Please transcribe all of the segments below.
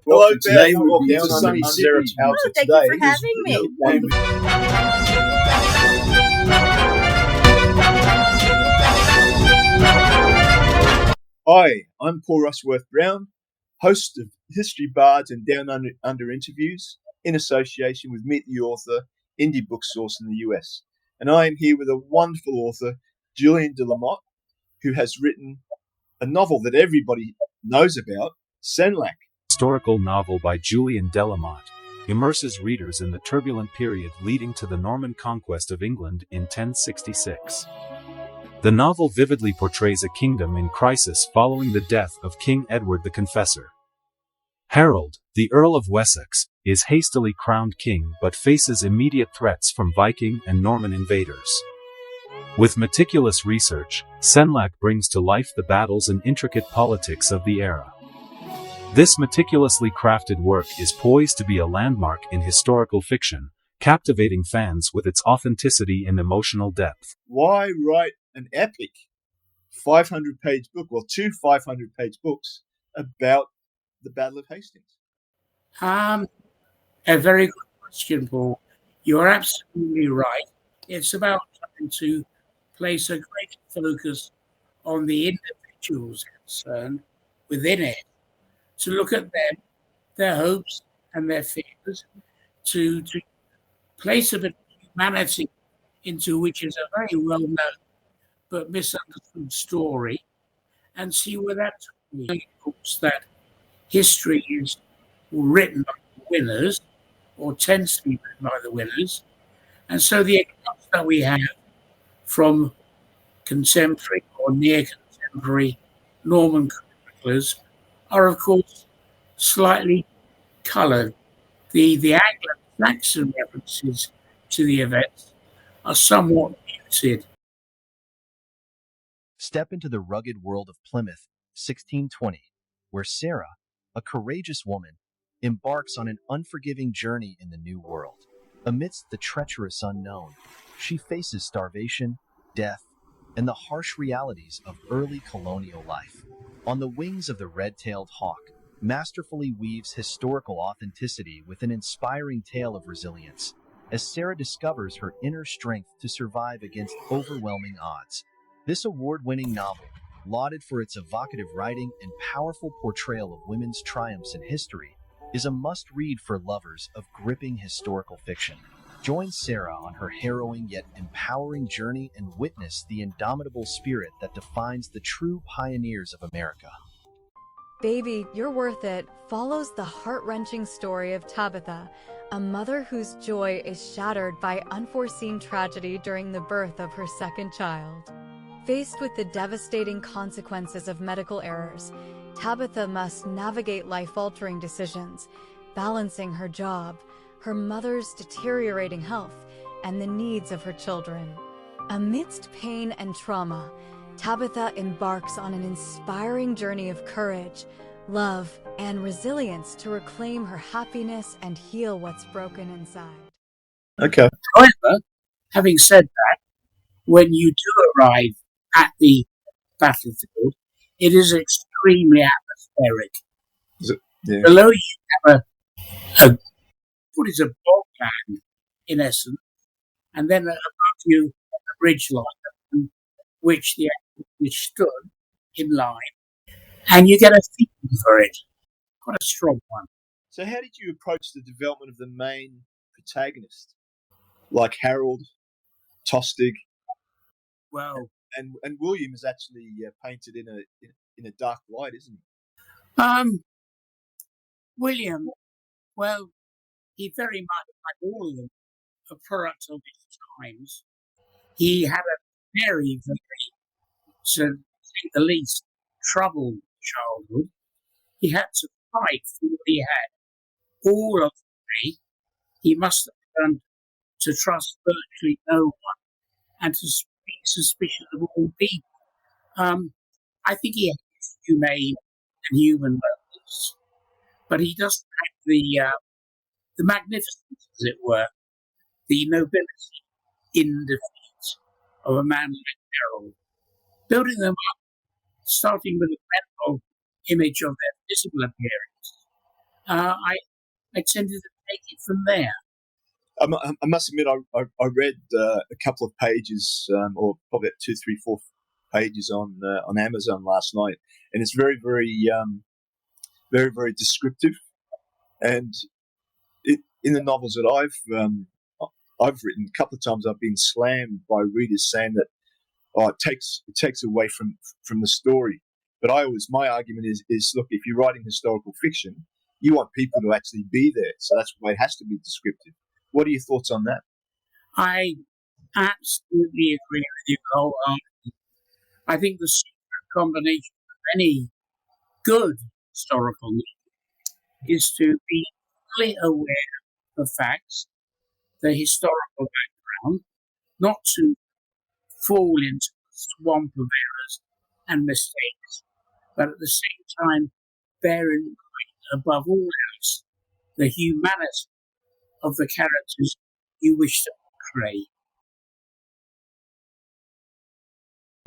Hello, today Ben. we'll be Welcome to down sunny under Sarah Sydney. House Oh, thank today. you for having me. Hi, I'm Paul Rushworth-Brown, host of History Bards and Down Under interviews in association with Meet the Author, indie book source in the US. And I am here with a wonderful author, Julian de la Motte, who has written a novel that everybody knows about, Senlac. Historical novel by Julian de la Motte immerses readers in the turbulent period leading to the Norman Conquest of England in 1066. The novel vividly portrays a kingdom in crisis following the death of King Edward the Confessor. Harold, the Earl of Wessex, is hastily crowned king but faces immediate threats from Viking and Norman invaders. With meticulous research, Senlac brings to life the battles and intricate politics of the era. This meticulously crafted work is poised to be a landmark in historical fiction, captivating fans with its authenticity and emotional depth. Why write an epic 500-page book, well, two 500-page books about the Battle of Hastings? A very good question, Paul. You're absolutely right. It's about trying to place a great focus on the individuals concerned within it, to look at them, their hopes and their fears, to place a bit of humanity into which is a very well-known but misunderstood story, and see where that's going. Of course, that history is written by the winners, or tends to be written by the winners, and so the accounts that we have from contemporary or near contemporary Norman chroniclers are, of course, slightly coloured. The Anglo-Saxon references to the events are somewhat muted. Step into the rugged world of Plymouth, 1620, where Sarah, a courageous woman, embarks on an unforgiving journey in the New World. Amidst the treacherous unknown, she faces starvation, death, and the harsh realities of early colonial life. On the wings of the red-tailed hawk, masterfully weaves historical authenticity with an inspiring tale of resilience, as Sarah discovers her inner strength to survive against overwhelming odds. This award-winning novel, lauded for its evocative writing and powerful portrayal of women's triumphs in history, is a must-read for lovers of gripping historical fiction. Join Sarah on her harrowing yet empowering journey and witness the indomitable spirit that defines the true pioneers of America. Baby, You're Worth It follows the heart-wrenching story of Tabitha, a mother whose joy is shattered by unforeseen tragedy during the birth of her second child. Faced with the devastating consequences of medical errors, Tabitha must navigate life-altering decisions, balancing her job, her mother's deteriorating health, and the needs of her children. Amidst pain and trauma, Tabitha embarks on an inspiring journey of courage, love, and resilience to reclaim her happiness and heal what's broken inside. Okay. However, having said that, when you do arrive at the battlefield, it is extremely atmospheric. Is it? Yeah. Below you have a what is a bogland, in essence, and then above you a ridge line, which stood in line, and you get a feeling for it, quite a strong one. So how did you approach the development of the main protagonist, like Harold, Tostig? Well, and William is actually painted in a dark light, isn't he? William, well, he very much, like all of them, a product of his times. He had a very, to say the least, troubled childhood. He had to fight for what he had. All of the way, he must have learned to trust virtually no one and to be suspicious of all people. I think he has humane and human motives, but he doesn't have the magnificence, as it were, the nobility in defeat of a man like Harold. Building them up starting with a mental image of their physical appearance. I tended to take it from there. I must admit, I read a couple of pages, or probably 2, 3, 4 pages on Amazon last night, and it's very, very, very descriptive. And in the novels that I've written, a couple of times I've been slammed by readers saying that it takes away from the story. But my argument is look, if you're writing historical fiction, you want people to actually be there, so that's why it has to be descriptive. What are your thoughts on that? I absolutely agree with you wholeheartedly. I think the secret combination of any good historical novel is to be fully aware of facts, the historical background, not to fall into the swamp of errors and mistakes, but at the same time bear in mind, above all else, the humanity of the characters you wish to portray.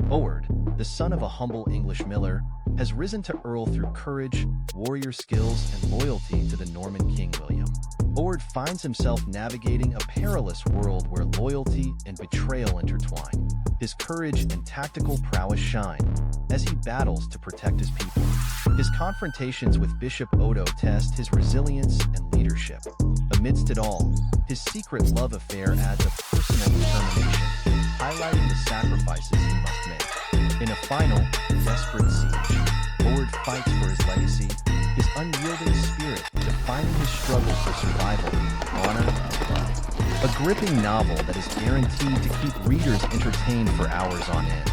Howard, the son of a humble English miller, has risen to Earl through courage, warrior skills, and loyalty to the Norman King William. Howard finds himself navigating a perilous world where loyalty and betrayal intertwine. His courage and tactical prowess shine as he battles to protect his people. His confrontations with Bishop Odo test his resilience and leadership. Amidst it all, his secret love affair adds a personal determination, highlighting the sacrifices he must make. In a final, desperate siege, Howard fights for his legacy, his unyielding spirit defining his struggle for survival, honor, and love. A gripping novel that is guaranteed to keep readers entertained for hours on end.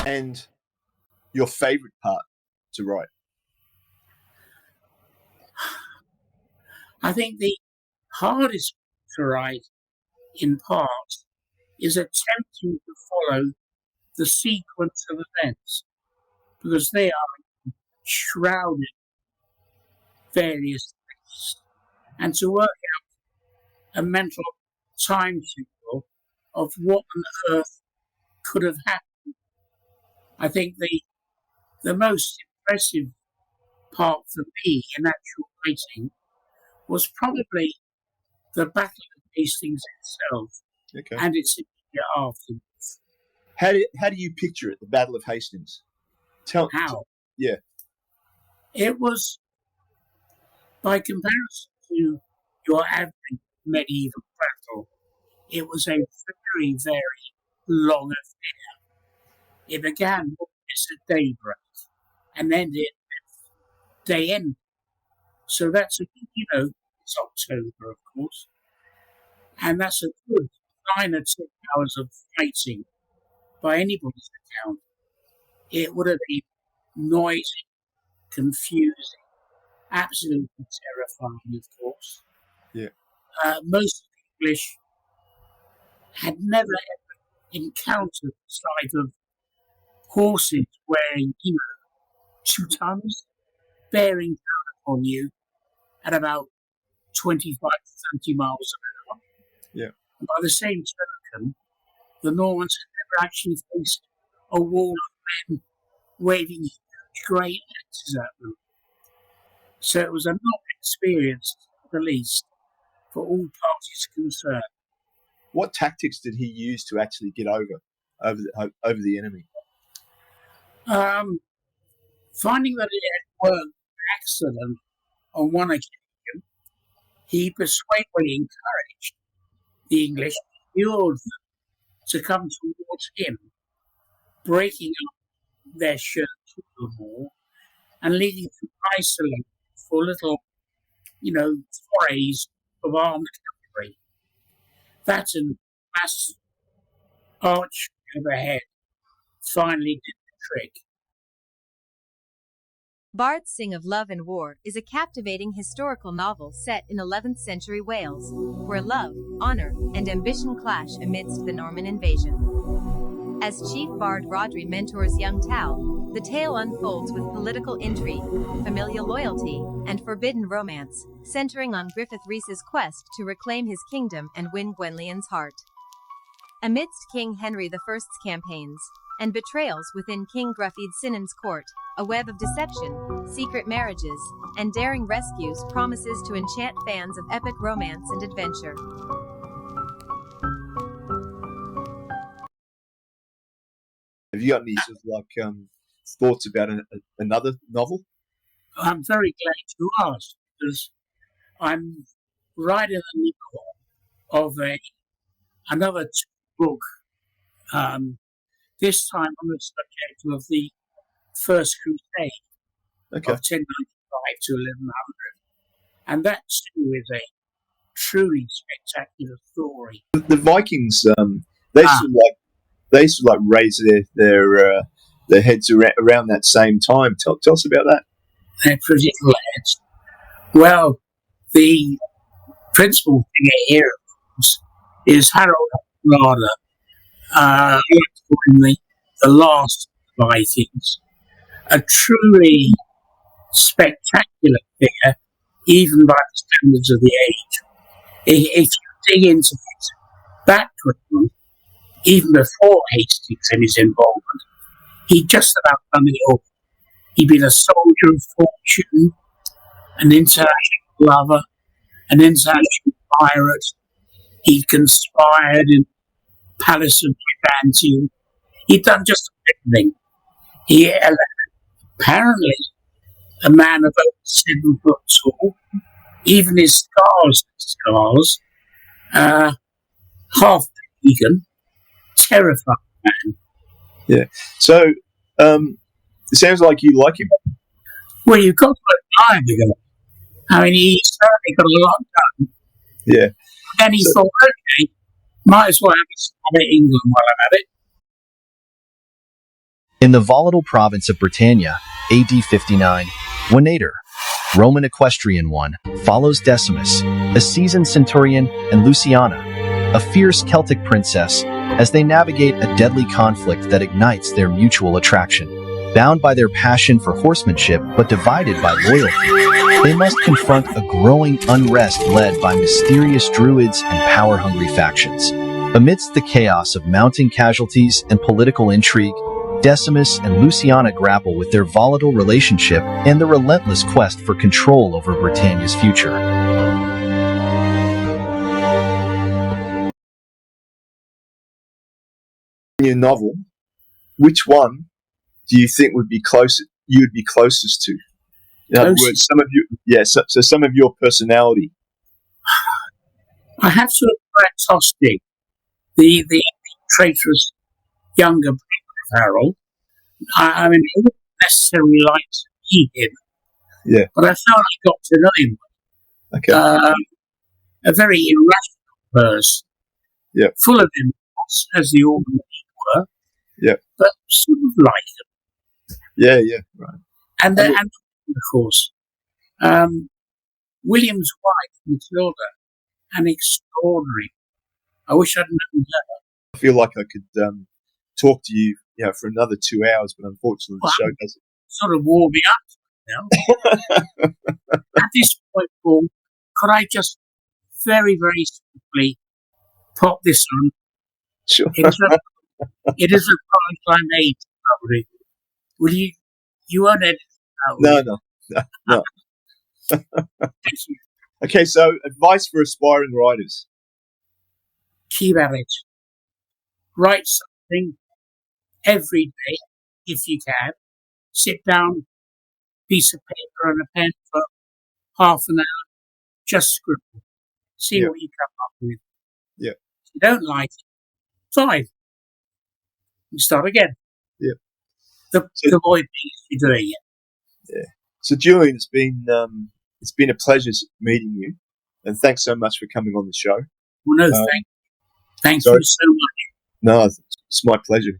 And your favorite part to write? I think the hardest to write, in part, is attempting to follow the sequence of events, because they are shrouded in various things, and to work out a mental timetable of what on earth could have happened. I think the most impressive part for me in actual writing was probably the Battle of Hastings itself, Okay. and its immediate aftermath. How do you picture it, the Battle of Hastings? How? Yeah. It was, by comparison to your average medieval battle, it was a very, very long affair. It began more or less at daybreak and ended at day end. So that's it's October, of course, and that's a good 9 or 10 hours of fighting by anybody's account. It would have been noisy, confusing, absolutely terrifying, of course. Yeah. Most of the English had never ever encountered the sight of horses weighing, 2 tons, bearing down upon you at about 25 to 30 miles an hour. Yeah. And by the same token, the Normans had never actually faced a wall of men waving huge great axes at them. So it was a novel experience, at the least, for all parties concerned. What tactics did he use to actually get over the enemy? Finding that it had worked by accident on one occasion, he persuasively encouraged the English, lured them to come towards him, breaking up their shirts a little more and leading them isolated for little, forays of armed cavalry. That and mass arch overhead finally did the trick. Bards Sing of Love and War is a captivating historical novel set in 11th century Wales, where love, honor, and ambition clash amidst the Norman invasion. As Chief Bard Rodri mentors young Tal, the tale unfolds with political intrigue, familial loyalty, and forbidden romance, centering on Griffith Rhys's quest to reclaim his kingdom and win Gwenllian's heart. Amidst King Henry I's campaigns and betrayals within King Gruffydd Sinan's court, a web of deception, secret marriages, and daring rescues promises to enchant fans of epic romance and adventure. Have you got any sort of like thoughts about another novel? I'm very glad you asked, because I'm right in the middle of another book, this time on the subject of the First Crusade of 1095 to 1100. And that too is a truly spectacular story. The Vikings, they sort of like raise their heads around that same time. Tell us about that. They're pretty heads. Well, the principal figure here, of course, is Harold Hardrada, the last Vikings. A truly spectacular figure, even by the standards of the age. If you dig into his background, even before Hastings and his involvement, he'd just about done it all. He'd been a soldier of fortune, an international lover, an international pirate. He'd conspired in the Palace of Byzantium. He'd done just everything. He apparently a man of over 7 foot tall. Even his scars, half pagan, terrifying man. Yeah. So it sounds like you like him. Well, you've got to admire the guy. I mean, he certainly got a lot done. Yeah. Then he thought, okay, might as well have a stab at England while I'm at it. In the volatile province of Britannia, AD 59, Winator, Roman equestrian one, follows Decimus, a seasoned centurion, and Luciana, a fierce Celtic princess, as they navigate a deadly conflict that ignites their mutual attraction. Bound by their passion for horsemanship but divided by loyalty, they must confront a growing unrest led by mysterious druids and power-hungry factions. Amidst the chaos of mounting casualties and political intrigue, Decimus and Luciana grapple with their volatile relationship and the relentless quest for control over Britannia's future. In your novel, which one do you think would be you'd be closest to? In other words, so some of your personality. I have to admire Tostig, the traitorous younger brother of Harold. I mean, I wouldn't necessarily like to meet him, but I felt I got to know him. Okay. A very irrational person, full of impulse, as the Ormond were, but sort of like him. Yeah, right. And of course, William's wife, Matilda, an extraordinary. I wish I'd known her. I feel like I could talk to you, for another 2 hours, but unfortunately the show doesn't. Sort of wore me up now. At this point, Paul, could I just very, very simply pop this on? Sure. It is a promise I made to somebody. Will you? You won't edit it out. No. Thank you. Okay, so advice for aspiring writers. Keep at it. Write something every day, if you can. Sit down, piece of paper and a pen for half an hour. Just scribble. See what you come up with. Yeah. If you don't like it, fine. You start again. Yeah. The avoid things you're doing it. Yeah. So Julian, it's been a pleasure meeting you, and thanks so much for coming on the show. Well, no, thank you so much. No, it's my pleasure.